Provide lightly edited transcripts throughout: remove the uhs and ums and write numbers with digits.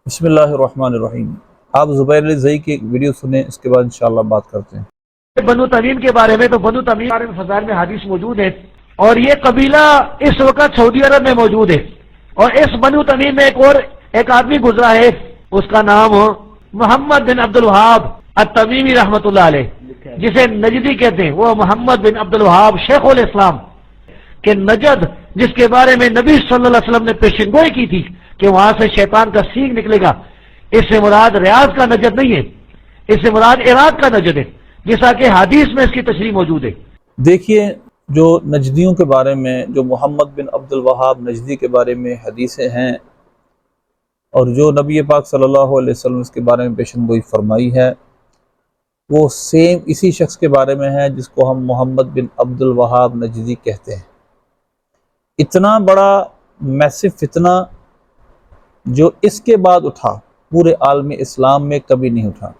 بسم اللہ الرحمن الرحیم۔ آپ زبیر علی زئی کی ایک ویڈیو سنیں، اس کے بعد انشاءاللہ بات کرتے ہیں۔ بنو تمیم کے بارے میں تو بنو تمیم کے بارے میں فضائل میں حدیث موجود ہے، اور یہ قبیلہ اس وقت سعودی عرب میں موجود ہے، اور اس بنو تمیم میں ایک آدمی گزرا ہے، اس کا نام محمد بن عبد الوہاب التمیمی رحمۃ اللہ علیہ، جسے نجدی کہتے ہیں۔ وہ محمد بن عبد الوہاب شیخ الاسلام کہ نجد، جس کے بارے میں نبی صلی اللہ علیہ وسلم نے پیشن گوئی کی تھی کہ وہاں سے شیطان کا سینگ نکلے گا، اس سے مراد ریاض کا نجد نہیں ہے، اس سے مراد عراق کا نجد ہے، جیسا کہ حدیث میں اس کی تشریح موجود ہے۔ دیکھیے، جو نجدیوں کے بارے میں، جو محمد بن عبد الوہاب نجدی کے بارے میں حدیثیں ہیں، اور جو نبی پاک صلی اللہ علیہ وسلم اس کے بارے میں پیشن گوئی فرمائی ہے، وہ سیم اسی شخص کے بارے میں ہے جس کو ہم محمد بن عبد الوہاب نجدی کہتے ہیں۔ اتنا بڑا میسو فتنہ جو اس کے بعد اٹھا، پورے عالم اسلام میں کبھی نہیں اٹھا۔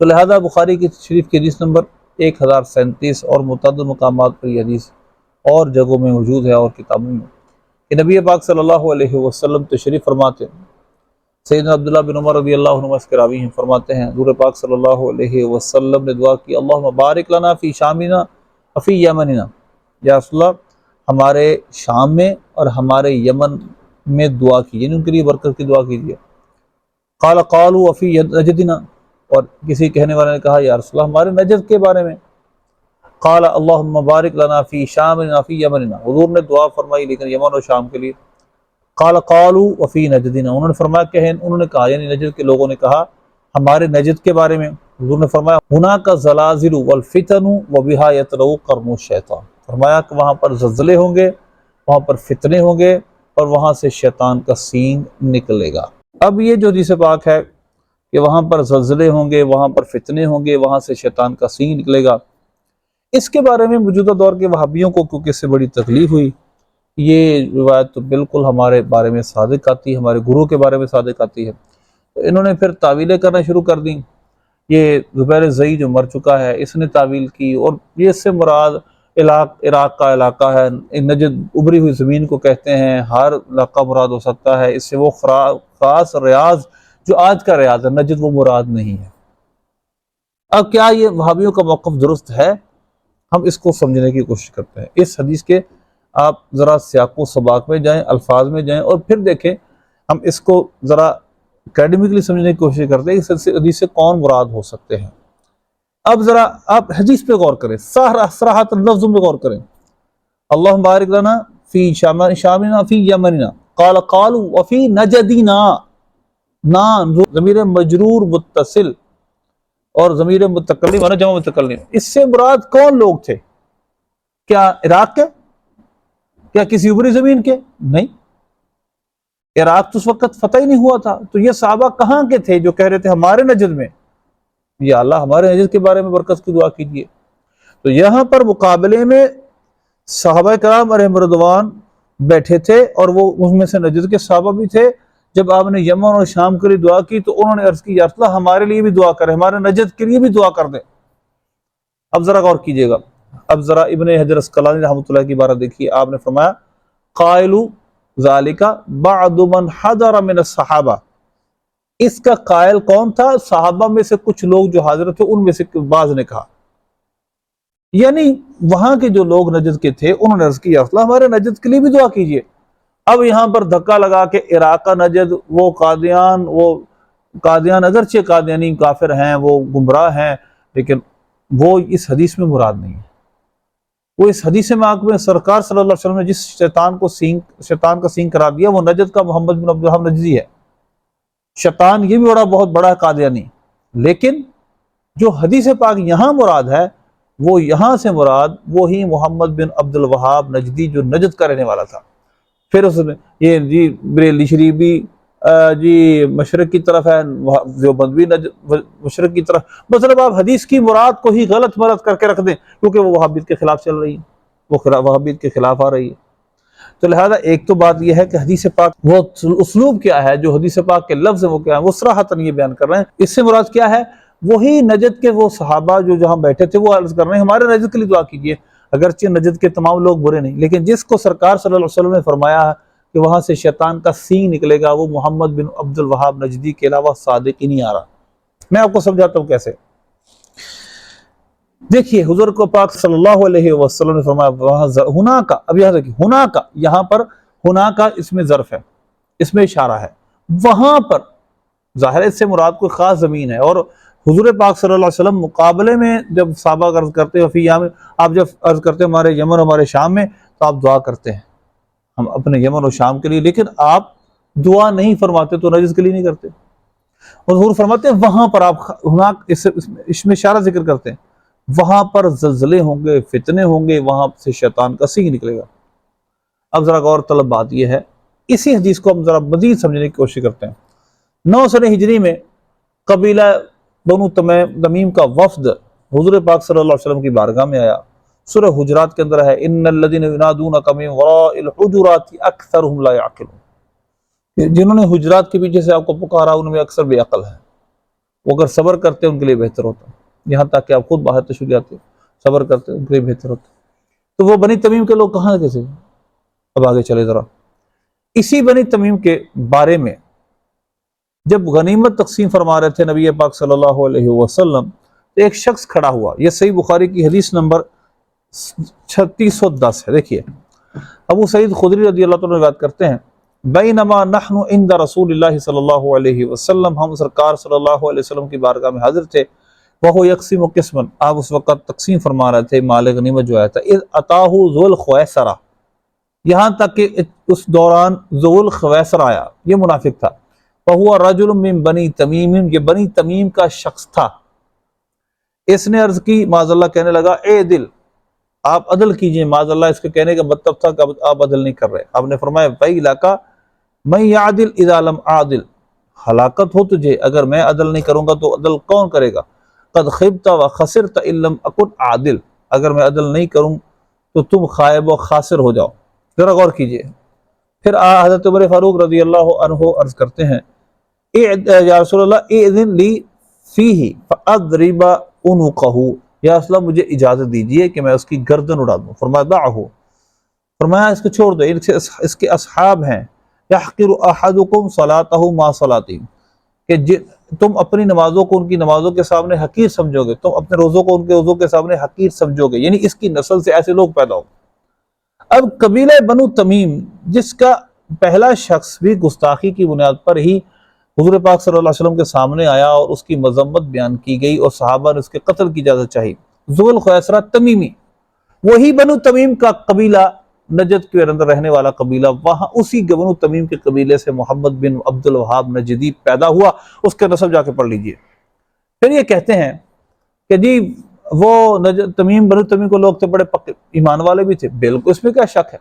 تو لہذا بخاری کی شریف کی حدیث نمبر 1037 اور متعدد مقامات پر یہ حدیث اور جگہوں میں موجود ہے اور کتابوں میں، کہ نبی پاک صلی اللہ علیہ وسلم تشریف فرماتے ہیں۔ سیدنا عبداللہ بن عمر رضی اللہ عنہ اس کے راوی ہیں، فرماتے ہیں حضور پاک صلی اللہ علیہ وسلم نے دعا کی، اللہم بارک لنا فی شامنا وفی یمننا، یا رسول اللہ ہمارے شام میں اور ہمارے یمن میں دعا کی، یعنی ان کے لیے برکت کی دعا کیجیے۔ قالوا وفی نجدنا، اور کسی کہنے والے نے کہا یا رسول اللہ ہمارے نجد کے بارے میں۔ قال اللہم بارک لنا فی شامنا فی یمننا، حضور نے دعا فرمائی لیکن یمن اور شام کے لیے۔ قالوا وفی نجدنا، انہوں نے فرمایا کہ انہوں نے کہا، یعنی نجد کے لوگوں نے کہا ہمارے نجد کے بارے میں۔ حضور نے فرمایا ہناک الزلازل والفتن وبہا یطلع قرن الشیطان، فرمایا کہ وہاں پر زلزلے ہوں گے، وہاں پر فتنے ہوں گے، اور وہاں سے شیطان کا سینگ نکلے گا۔ اب یہ جو حدیث پاک ہے کہ وہاں پر زلزلے ہوں گے، وہاں پر فتنے ہوں گے، وہاں سے شیطان کا سینگ نکلے گا، اس کے بارے میں موجودہ دور کے وہابیوں کو کیونکہ اس سے بڑی تکلیف ہوئی۔ یہ روایت تو بالکل ہمارے بارے میں صادق آتی ہے، ہمارے گروہ کے بارے میں صادق آتی ہے، تو انہوں نے پھر تعویلیں کرنا شروع کر دیں۔ یہ زبیر زئی جو مر چکا ہے، اس نے تعویل کی، اور یہ اس سے مراد عراق کا علاقہ ہے، نجد ابری ہوئی زمین کو کہتے ہیں، ہر علاقہ مراد ہو سکتا ہے، اس سے وہ خاص ریاض جو آج کا ریاض ہے نجد وہ مراد نہیں ہے۔ اب کیا یہ وہابیوں کا موقف درست ہے؟ ہم اس کو سمجھنے کی کوشش کرتے ہیں۔ اس حدیث کے آپ ذرا سیاق و سباق میں جائیں، الفاظ میں جائیں، اور پھر دیکھیں ہم اس کو ذرا اکیڈمکلی سمجھنے کی کوشش کرتے ہیں اس حدیث سے کون مراد ہو سکتے ہیں۔ اب ذرا آپ حدیث پہ غور کریں، صراحت لفظوں پہ غور کریں۔ اللہم بارک لنا فی شامنا فی یمننا، قالوا وفی نجدنا، نا ضمیر مجرور متصل اور ضمیر متکلم ہے نا، جمع متکلم، اس سے مراد کون لوگ تھے؟ کیا عراق کے؟ کیا کسی اوپری زمین کے؟ نہیں، عراق تو اس وقت فتح ہی نہیں ہوا تھا، تو یہ صحابہ کہاں کے تھے جو کہہ رہے تھے ہمارے نجد میں یا اللہ ہمارے نجد کے بارے میں برکت کی دعا کیجیے؟ تو یہاں پر مقابلے میں صحابہ کرام علیہم رضوان بیٹھے تھے، اور وہ اس میں سے نجد کے صحابہ بھی تھے۔ جب آپ نے یمن اور شام کے لیے دعا کی تو انہوں نے عرض کی یا رسول اللہ ہمارے لیے بھی دعا کریں، ہمارے نجد کے لیے بھی دعا کر دیں۔ اب ذرا غور کیجئے گا، اب ذرا ابن حجر اسقلانی رحمۃ اللہ کی عبارت دیکھیے۔ آپ نے فرمایا قائل ذالک بعض من حضر من الصحابہ، اس کا قائل کون تھا؟ صحابہ میں سے کچھ لوگ جو حاضر تھے، ان میں سے بعض نے کہا، یعنی وہاں کے جو لوگ نجد کے تھے انہوں نے عرض کی یا رسول اللہ ہمارے نجد کے لیے بھی دعا کیجئے۔ اب یہاں پر دھکا لگا کہ عراق کا نجد وہ قادیان اگرچہ قادیانی کافر ہیں، وہ گمراہ ہیں، لیکن وہ اس حدیث میں مراد نہیں ہے۔ وہ اس حدیث میں سرکار صلی اللہ علیہ وسلم نے جس شیطان کا سینگ کرا دیا وہ نجد کا محمد بن عبد الوہاب نجدی ہے۔ شیطان یہ بھی بہت بڑا قادیانی، لیکن جو حدیث پاک یہاں مراد ہے وہ یہاں سے مراد وہی محمد بن عبد الوہاب نجدی جو نجد کا رہنے والا تھا۔ پھر اس میں یہ جی بریلی شریف بھی جی مشرق کی طرف ہے، جو بدوی مشرق کی طرف، مطلب آپ حدیث کی مراد کو ہی غلط مراد کر کے رکھ دیں، کیونکہ وہ وہابیت کے خلاف چل رہی ہے، وہ وہابیت کے خلاف آ رہی ہے۔ تو لہذا ایک تو بات یہ ہے کہ حدیث پاک وہ اسلوب کیا ہے، جو حدیث پاک کے لفظ ہیں وہ کیا ہے، وہ صراحتاً یہ بیان کر رہے ہیں۔ اس سے مراد کیا ہے؟ وہی نجد کے وہ صحابہ جو جہاں بیٹھے تھے وہ عرض کر رہے ہیں ہمارے نجد کے لیے دعا کیجیے، اگرچہ نجد کے تمام لوگ برے نہیں، لیکن جس کو سرکار صلی اللہ علیہ وسلم نے فرمایا کہ وہاں سے شیطان کا سینگ نکلے گا، وہ محمد بن عبد الوہاب نجدی کے علاوہ صادق ہی نہیں آ رہا۔ میں آپ کو سمجھاتا ہوں کیسے۔ دیکھیے حضور کو پاک صلی اللہ علیہ وسلم نے فرمایا وہاں ہنا کا، اب یہاں دیکھیے ہنا کا، یہاں پر ہنا کا اس میں ظرف ہے، اس میں اشارہ ہے، وہاں پر ظاہر ہے اس سے مراد کوئی خاص زمین ہے۔ اور حضور پاک صلی اللہ علیہ وسلم مقابلے میں جب صحابہ عرض کرتے ہیں فی میں، آپ جب عرض کرتے ہیں ہمارے یمن ہمارے شام میں، تو آپ دعا کرتے ہیں ہم اپنے یمن اور شام کے لیے، لیکن آپ دعا نہیں فرماتے تو نجس کے لیے نہیں کرتے۔ اور حضور فرماتے ہیں وہاں پر آپ اس میں اشارہ ذکر کرتے ہیں، وہاں پر زلزلے ہوں گے، فتنے ہوں گے، وہاں سے شیطان کا سینگ نکلے گا۔ اب ذرا غور طلب بات یہ ہے، اسی حدیث کو ہم ذرا مزید سمجھنے کی کوشش کرتے ہیں۔ 9 سنہ ہجری میں قبیلہ بنو تمیم کا وفد حضور پاک صلی اللہ علیہ وسلم کی بارگاہ میں آیا۔ سورہ حجرات کے اندر ہے ان الذین ینادونک من وراء الحجرات اکثرهم لا یعقلون، جنہوں نے حجرات کے پیچھے سے آپ کو پکارا ان میں اکثر بے عقل ہیں، وہ اگر صبر کرتے ان کے لیے بہتر ہوتا، یہاں تک کہ آپ خود باہر تشریف آتے صبر کرتے ان کے لیے بہتر ہوتا۔ تو وہ بنی تمیم کے لوگ کہاں کیسے؟ اب آگے چلے ذرا، اسی بنی تمیم کے بارے میں جب غنیمت تقسیم فرما رہے تھے نبی پاک صلی اللہ علیہ وسلم، تو ایک شخص کھڑا ہوا، یہ صحیح بخاری کی حدیث نمبر 3610 ہے۔ دیکھیے ابو سعید خدری رضی اللہ عنہ روایت کرتے ہیں بینما نحن عند رسول اللہ صلی اللہ علیہ وسلم، ہم سرکار صلی اللہ علیہ وسلم کی بارگاہ میں حاضر تھے، وہ یقسم قسما، آپ اس وقت تقسیم فرما رہے تھے مال غنیمت جو آیا تھا، اذ اتاہ ذو الخویسرہ، یہاں تک کہ اس دوران ذو الخویسرہ آیا، یہ منافق تھا، فہو رجل من بنی تمیم، یہ بنی تمیم کا شخص تھا۔ اس نے عرض کی معاذ اللہ، کہنے لگا اے دل آپ عدل کیجئے، معاذ اللہ اس کے کہنے کا مطلب تھا کہ آپ عدل نہیں کر رہے۔ آپ نے فرمایا ویلک من یعدل اذا لم اعدل، ہلاکت ہو تجھے اگر میں عدل نہیں کروں گا تو عدل کون کرے گا؟ قد خبت وخسرت ان لم اکن عادل، اگر میں عدل نہیں کروں تو تم خائب و خاسر ہو جاؤ۔ ذرا غور کیجئے، پھر حضرت عمر فاروق رضی اللہ عنہ عرض کرتے ہیں یا رسول اللہ اذن لی فیہ فاضرب عنقہ، یا رسول اللہ مجھے اجازت دیجئے کہ میں اس کی گردن اڑا دوں۔ فرمایا دعہ، فرمایا اس کو چھوڑ دو، اس کے اصحاب ہیں، یحقر احدکم صلاتہ ما صلاتہم، کہ تم اپنی نمازوں کو ان کی نمازوں کے سامنے حقیر سمجھو گے، تم اپنے روزوں کو ان کے روزوں کے سامنے حقیر سمجھو گے، یعنی اس کی نسل سے ایسے لوگ پیدا ہو۔ اب قبیلہ بنو تمیم جس کا پہلا شخص بھی گستاخی کی بنیاد پر ہی حضور پاک صلی اللہ علیہ وسلم کے سامنے آیا اور اس کی مذمت بیان کی گئی اور صحابہ نے اس کے قتل کی اجازت چاہی، ذو الخویسرہ تمیمی، وہی بنو تمیم کا قبیلہ، نجد کے اندر رہنے والا قبیلہ، وہاں اسی بنو تمیم کے قبیلے سے محمد بن عبد الوہاب نجدی پیدا ہوا، اس کے نسب جا کے پڑھ لیجئے۔ پھر یہ کہتے ہیں کہ جی وہ تمیم بنو تمیم کو لوگ تھے بڑے پکے ایمان والے بھی تھے، بالکل اس میں کیا شک ہے،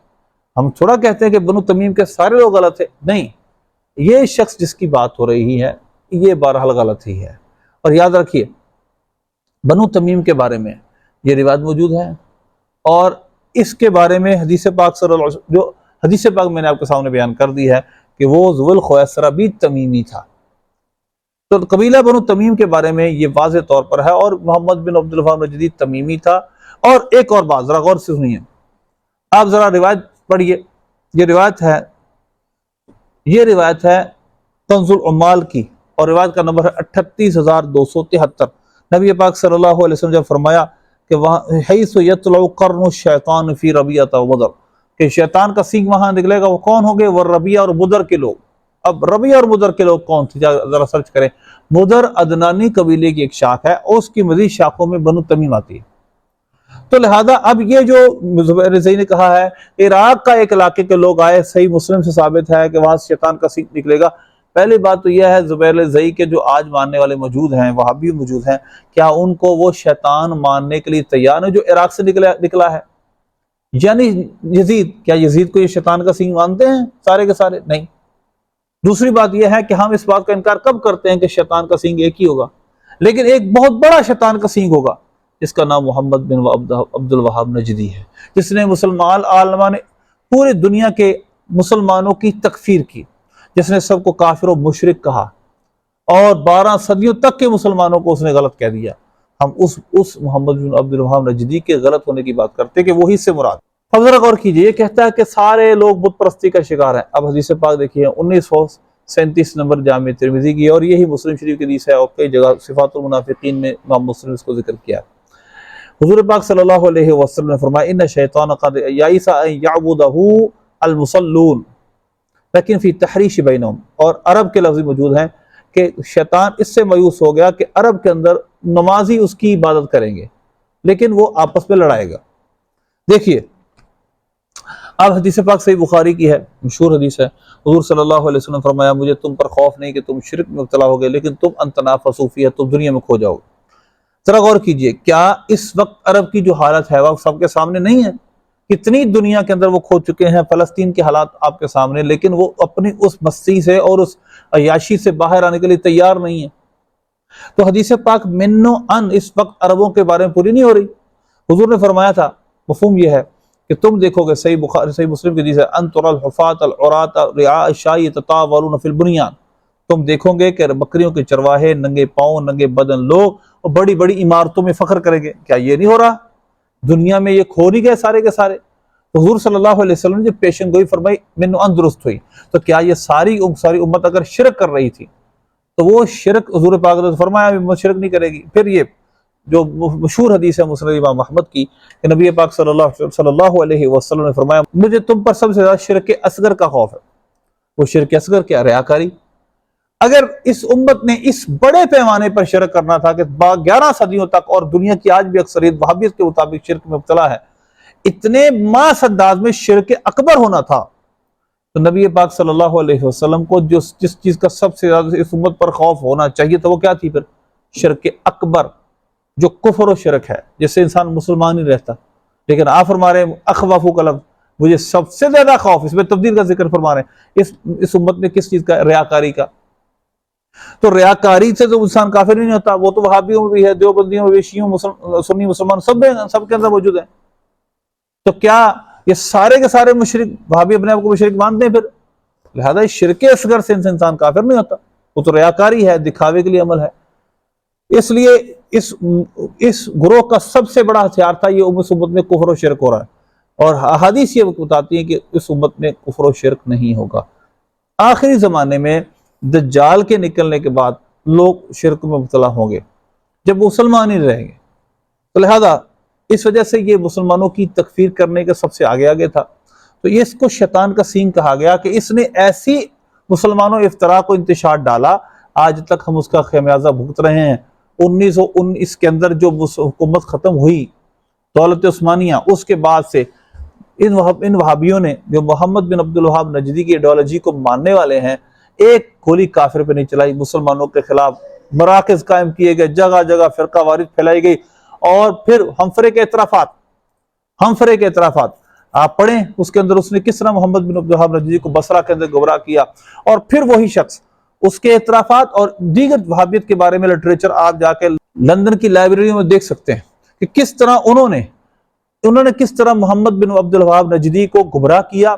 ہم تھوڑا کہتے ہیں کہ بنو تمیم کے سارے لوگ غلط تھے، نہیں، یہ شخص جس کی بات ہو رہی ہے یہ بہرحال غلط ہی ہے۔ اور یاد رکھیے بنو تمیم کے بارے میں یہ روایت موجود ہے، اور اس کے بارے میں حدیث پاک صلی اللہ علیہ وسلم، جو حدیث پاک میں نے آپ کے سامنے بیان کر دی ہے کہ وہ ذو الخویسرہ بھی تمیمی تھا۔ تو قبیلہ بنو تمیم کے بارے میں یہ واضح طور پر ہے، اور محمد بن عبد الوہاب نجدی تمیمی تھا۔ اور ایک اور بات ذرا غور سے سنیے، آپ ذرا روایت پڑھیے، یہ روایت ہے کنز العمال کی، اور روایت کا نمبر ہے 38273۔ نبی پاک صلی اللہ علیہ وسلم جب فرمایا کہ وہاں حیث یطلع قرن الشیطان فی ربیعۃ و بدر، کہ شیطان کا سینگ وہاں نکلے گا، وہ کون ہوں گے؟ وہ ربیعہ اور بدر کے لوگ۔ اب ربیعہ اور بدر کے لوگ کون تھے؟ ذرا سرچ کریں، بدر عدنانی قبیلے کی ایک شاخ ہے، اور اس کی مزید شاخوں میں بنو تمیم آتی ہے۔ تو لہذا اب یہ جو زبیر زئی نے کہا ہے عراق کا ایک علاقے کے لوگ آئے، صحیح مسلم سے ثابت ہے کہ وہاں سے شیطان کا سینگ نکلے گا۔ پہلی بات تو یہ ہے زبیر زئی کے جو آج ماننے والے موجود ہیں، وہابی موجود ہیں، کیا ان کو وہ شیطان ماننے کے لیے تیار ہے جو عراق سے نکلا ہے؟ یعنی یزید، کیا یزید کو یہ شیطان کا سینگ مانتے ہیں سارے کے سارے؟ نہیں۔ دوسری بات یہ ہے کہ ہم اس بات کا انکار کب کرتے ہیں کہ شیطان کا سینگ ایک ہی ہوگا، لیکن ایک بہت بڑا شیطان کا سینگ ہوگا جس کا نام محمد بن عبد الوہاب نجدی ہے، جس نے مسلمان عالمہ نے پوری دنیا کے مسلمانوں کی تکفیر کی، جس نے سب کو کافر و مشرک کہا، اور 12 صدیوں تک کے مسلمانوں کو اس نے غلط کہہ دیا۔ ہم اس محمد بن عبد الوہاب نجدی کے غلط ہونے کی بات کرتے کہ وہی سے مراد اب ذرا غور کیجیے، یہ کہتا ہے کہ سارے لوگ بت پرستی کا شکار ہیں۔ اب حدیث پاک دیکھیے 1937 نمبر جامع ترمذی کی، اور یہی مسلم شریف کی حدیث ہے، اور کئی جگہ صفات المنافقین میں امام مسلم اس کو ذکر کیا ہے۔ حضور پاک صلی اللہ علیہ وسلم نے فرمایا ان شیطان قد یئس ان یعبدہ المصلون لیکن فی تحریش بینہم، اور عرب کے لفظ موجود ہیں کہ شیطان اس سے مایوس ہو گیا کہ عرب کے اندر نمازی اس کی عبادت کریں گے لیکن وہ آپس میں لڑائے گا۔ دیکھیے اب حدیث پاک صحیح بخاری کی ہے، مشہور حدیث ہے، حضور صلی اللہ علیہ وسلم فرمایا مجھے تم پر خوف نہیں کہ تم شرک میں مبتلا ہوگے لیکن تم ان تنافسوا فیہ، تم دنیا میں کھو جاؤ گے۔ ذرا غور کیجئے، کیا اس وقت عرب کی جو حالت ہے وہ سب کے سامنے نہیں ہے؟ کتنی دنیا کے اندر وہ کھو چکے ہیں، فلسطین کے حالات آپ کے سامنے، لیکن وہ اپنی اس مستی سے اور اس عیاشی سے باہر آنے کے لیے تیار نہیں ہے۔ تو حدیث پاک من و ان اس وقت عربوں کے بارے میں پوری نہیں ہو رہی۔ حضور نے فرمایا تھا، مفہوم یہ ہے کہ تم دیکھو گے، صحیح بخاری صحیح مسلم کی حدیث ہے، ان ترى الحفاة العراة رعاء الشاة يتطاولون في البنيان، تم دیکھو گے کہ بکریوں کے چرواہے ننگے پاؤں ننگے بدن لوگ اور بڑی بڑی عمارتوں میں فخر کریں گے۔ کیا یہ نہیں ہو رہا؟ دنیا میں یہ کھو نہیں گئے سارے کے سارے؟ تو حضور صلی اللہ علیہ وسلم نے جب پیشن گوئی فرمائی من و ان درست ہوئی، تو کیا یہ ساری امت اگر شرک کر رہی تھی تو وہ شرک حضور پاک نے فرمایا امت شرک نہیں کرے گی۔ پھر یہ جو مشہور حدیث ہے مسند امام احمد کی کہ نبی پاک صلی اللہ علیہ وسلم نے فرمایا مجھے تم پر سب سے زیادہ شرک اصغر کا خوف ہے۔ وہ شرک اصغر کیا؟ ریاکاری۔ اگر اس امت نے اس بڑے پیمانے پر شرک کرنا تھا کہ 11 صدیوں تک، اور دنیا کی آج بھی اکثریت وہابیت کے مطابق شرک میں مبتلا ہے، اتنے ماس انداز میں شرک اکبر ہونا تھا، تو نبی پاک صلی اللہ علیہ وسلم کو جس چیز کا سب سے زیادہ اس امت پر خوف ہونا چاہیے تھا وہ کیا تھی؟ پھر شرک اکبر، جو کفر و شرک ہے، جس سے انسان مسلمان ہی رہتا۔ لیکن آپ فرما رہے ہیں اخوف کا لفظ، مجھے سب سے زیادہ خوف، اس میں تبدیل کا ذکر فرما رہے ہیں اس امت میں کس چیز کا؟ ریاکاری کا۔ تو ریاکاری سے تو انسان کافر نہیں ہوتا، وہ تو وہابیوں میں بھی ہے، دیوبندیوں میں بھی، شیعوں سنی مسلمان سب کے اندر موجود ہیں۔ تو کیا یہ سارے کے سارے مشرک وہابی اپنے آپ کو مشرک مانتے ہیں؟ پھر لہذا شرک اصغر سے انسان کافر نہیں ہوتا، وہ تو ریاکاری ہے، دکھاوے کے لیے عمل ہے۔ اس لیے اس گروہ کا سب سے بڑا ہتھیار تھا یہ امت میں کفر و شرک ہو رہا ہے، اور احادیث یہ بتاتی ہیں کہ اس امت میں کفر و شرک نہیں ہوگا۔ آخری زمانے میں دجال کے نکلنے کے بعد لوگ شرک میں مبتلا ہوں گے جب مسلمان ہی رہیں گے، تو لہذا اس وجہ سے یہ مسلمانوں کی تکفیر کرنے کے سب سے آگے تھا۔ تو یہ اس کو شیطان کا سینگ کہا گیا کہ اس نے ایسی مسلمانوں افتراء کو انتشار ڈالا، آج تک ہم اس کا خمیازہ بھگت رہے ہیں۔ 1919 کے اندر جو حکومت ختم ہوئی دولت عثمانیہ، اس کے بعد سے ان وہابیوں نے جو محمد بن عبد الوہاب نجدی کی ایڈیالوجی کو ماننے والے ہیں، ایک گولی کافر پہ نہیں چلائی، مسلمانوں کے خلاف مراکز قائم کیے گئے، جگہ جگہ فرقہ واریت پھیلائی گئی، اور پھر ہمفرے کے اعترافات آپ پڑھیں، اس کے اندر اس نے کس طرح محمد بن عبد الوہاب نجدی کو بصرہ کے اندر گمراہ کیا، اور پھر وہی شخص اس کے اعترافات اور دیگر وہابیت کے بارے میں لٹریچر آپ جا کے لندن کی لائبریریوں میں دیکھ سکتے ہیں کہ کس طرح انہوں نے کس طرح محمد بن عبد الوہاب نجدی کو گمراہ کیا،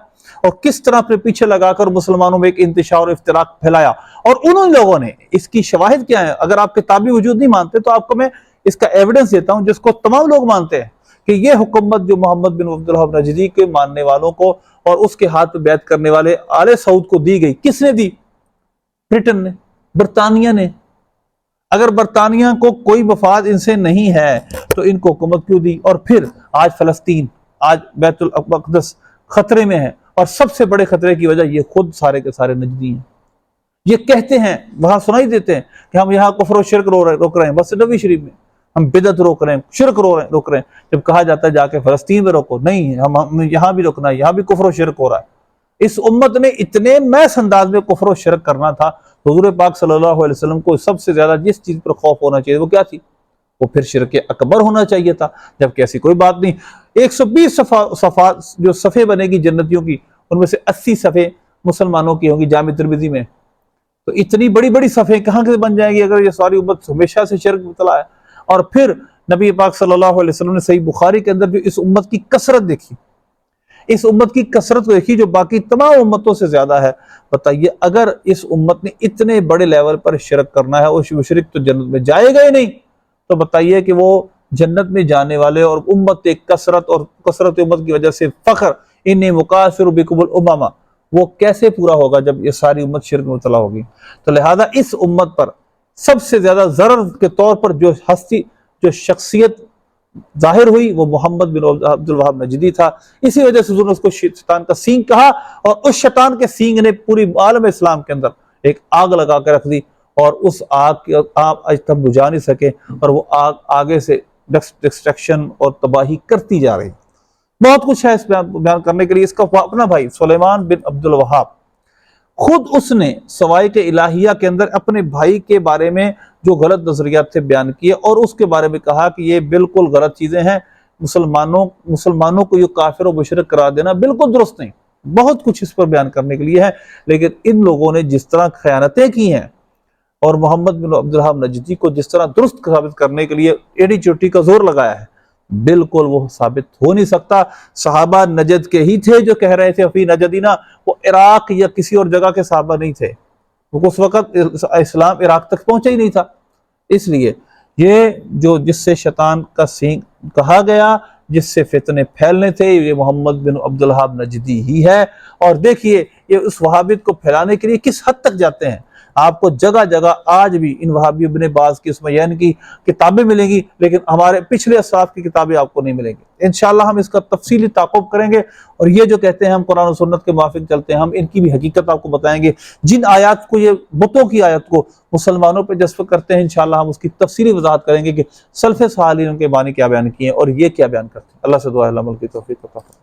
اور کس طرح اپنے پیچھے لگا کر مسلمانوں میں ایک انتشار اور افتراق پھیلایا۔ اور انہوں لوگوں نے اس کی شواہد کیا ہیں؟ اگر آپ کتابی وجود نہیں مانتے تو آپ کو میں اس کا ایویڈنس دیتا ہوں جس کو تمام لوگ مانتے ہیں، کہ یہ حکومت جو محمد بن عبد الوہاب نجدی کے ماننے والوں کو اور اس کے ہاتھ پہ بیعت کرنے والے آل سعود کو دی گئی، کس نے دی؟ برٹن نے، برطانیہ نے۔ اگر برطانیہ کو کوئی مفاد ان سے نہیں ہے تو ان کو حکومت کیوں دی؟ اور پھر آج فلسطین، آج بیت المقدس خطرے میں ہے، اور سب سے بڑے خطرے کی وجہ یہ خود سارے کے سارے نجدی ہیں۔ یہ کہتے ہیں، وہاں سنائی دیتے ہیں کہ ہم یہاں کفر و شرک روک رہے ہیں، بس نبی شریف میں ہم بدعت روک رہے ہیں، شرک روک رہے ہیں، جب کہا جاتا ہے جا کے فلسطین میں روکو، نہیں، ہم یہاں بھی روکنا ہے، یہاں بھی کفر و شرک ہو رہا ہے۔ اس امت نے اتنے محض انداز میں کفر و شرک کرنا تھا، حضور پاک صلی اللہ علیہ وسلم کو سب سے زیادہ جس چیز پر خوف ہونا چاہیے وہ کیا تھی؟ وہ پھر شرک اکبر ہونا چاہیے تھا، جبکہ ایسی کوئی بات نہیں۔ 120 صفحات جو صفحے بنے گی جنتیوں کی، ان میں سے 80 صفحے مسلمانوں کی ہوں گی جامع ترمذی میں، تو اتنی بڑی بڑی صفحے کہاں سے بن جائیں گی اگر یہ ساری امت ہمیشہ سے شرک مبتلا ہے؟ اور پھر نبی پاک صلی اللہ علیہ وسلم نے صحیح بخاری کے اندر جو اس امت کی کثرت دیکھی، اس امت کی کثرت کو دیکھی جو باقی تمام امتوں سے زیادہ ہے، بتائیے اگر اس امت نے اتنے بڑے لیول پر شرک کرنا ہے، اس مشرک تو جنت میں جائے گا ہی نہیں، تو بتائیے کہ وہ جنت میں جانے والے اور امت کثرت اور کثرت امت کی وجہ سے فخر انی مکاثر بکم الامم، وہ کیسے پورا ہوگا جب یہ ساری امت شرک میں مبتلا ہوگی؟ تو لہذا اس امت پر سب سے زیادہ ضرر کے طور پر جو ہستی، جو شخصیت ظاہر ہوئی وہ محمد بن عبد الوہاب نجدی تھا۔ اسی وجہ سے حضور نے اس کو شیطان کا سینگ کہا، اور اس شیطان کے سینگ نے پوری عالم اسلام کے اندر ایک آگ لگا کے رکھ دی، اور اس آگ آج تک بجھا نہیں سکے، اور وہ آگ آگے سے ڈسٹرکشن اور تباہی کرتی جا رہی۔ بہت کچھ ہے اس بیان کرنے کے لیے۔ اس کا اپنا بھائی سلیمان بن عبد الوہاب، خود اس نے سوائق الہیہ کے اندر اپنے بھائی کے بارے میں جو غلط نظریات تھے بیان کیے، اور اس کے بارے میں کہا کہ یہ بالکل غلط چیزیں ہیں، مسلمانوں کو یہ کافر و مشرک قرار دینا بالکل درست نہیں۔ بہت کچھ اس پر بیان کرنے کے لیے ہے، لیکن ان لوگوں نے جس طرح خیانتیں کی ہیں اور محمد بن عبد الوہاب نجدی کو جس طرح درست ثابت کرنے کے لیے ایڑی چوٹی کا زور لگایا ہے، بالکل وہ ثابت ہو نہیں سکتا۔ صحابہ نجد کے ہی تھے جو کہہ رہے تھے فی نجدینا، وہ عراق یا کسی اور جگہ کے صحابہ نہیں تھے، وہ اس وقت اسلام عراق تک پہنچا ہی نہیں تھا۔ اس لیے یہ جو جس سے شیطان کا سینگ کہا گیا، جس سے فتنے پھیلنے تھے، یہ محمد بن عبد الوہاب نجدی ہی ہے۔ اور دیکھیے یہ اس وہابیت کو پھیلانے کے لیے کس حد تک جاتے ہیں۔ آپ کو جگہ جگہ آج بھی ان وہابی ابن باز کی، اسماعیلین کی کتابیں ملیں گی، لیکن ہمارے پچھلے اسلاف کی کتابیں آپ کو نہیں ملیں گی۔ انشاءاللہ ہم اس کا تفصیلی تعاقب کریں گے، اور یہ جو کہتے ہیں ہم قرآن و سنت کے موافق چلتے ہیں، ہم ان کی بھی حقیقت آپ کو بتائیں گے۔ جن آیات کو، یہ بتوں کی آیت کو مسلمانوں پہ جذب کرتے ہیں، انشاءاللہ ہم اس کی تفصیلی وضاحت کریں گے کہ سلف صالحین ان کے بانی کیا بیان کیے ہیں اور یہ کیا بیان کرتے ہیں۔ اللہ سے دعا ہے عمل کی توفیق عطا فرمائے۔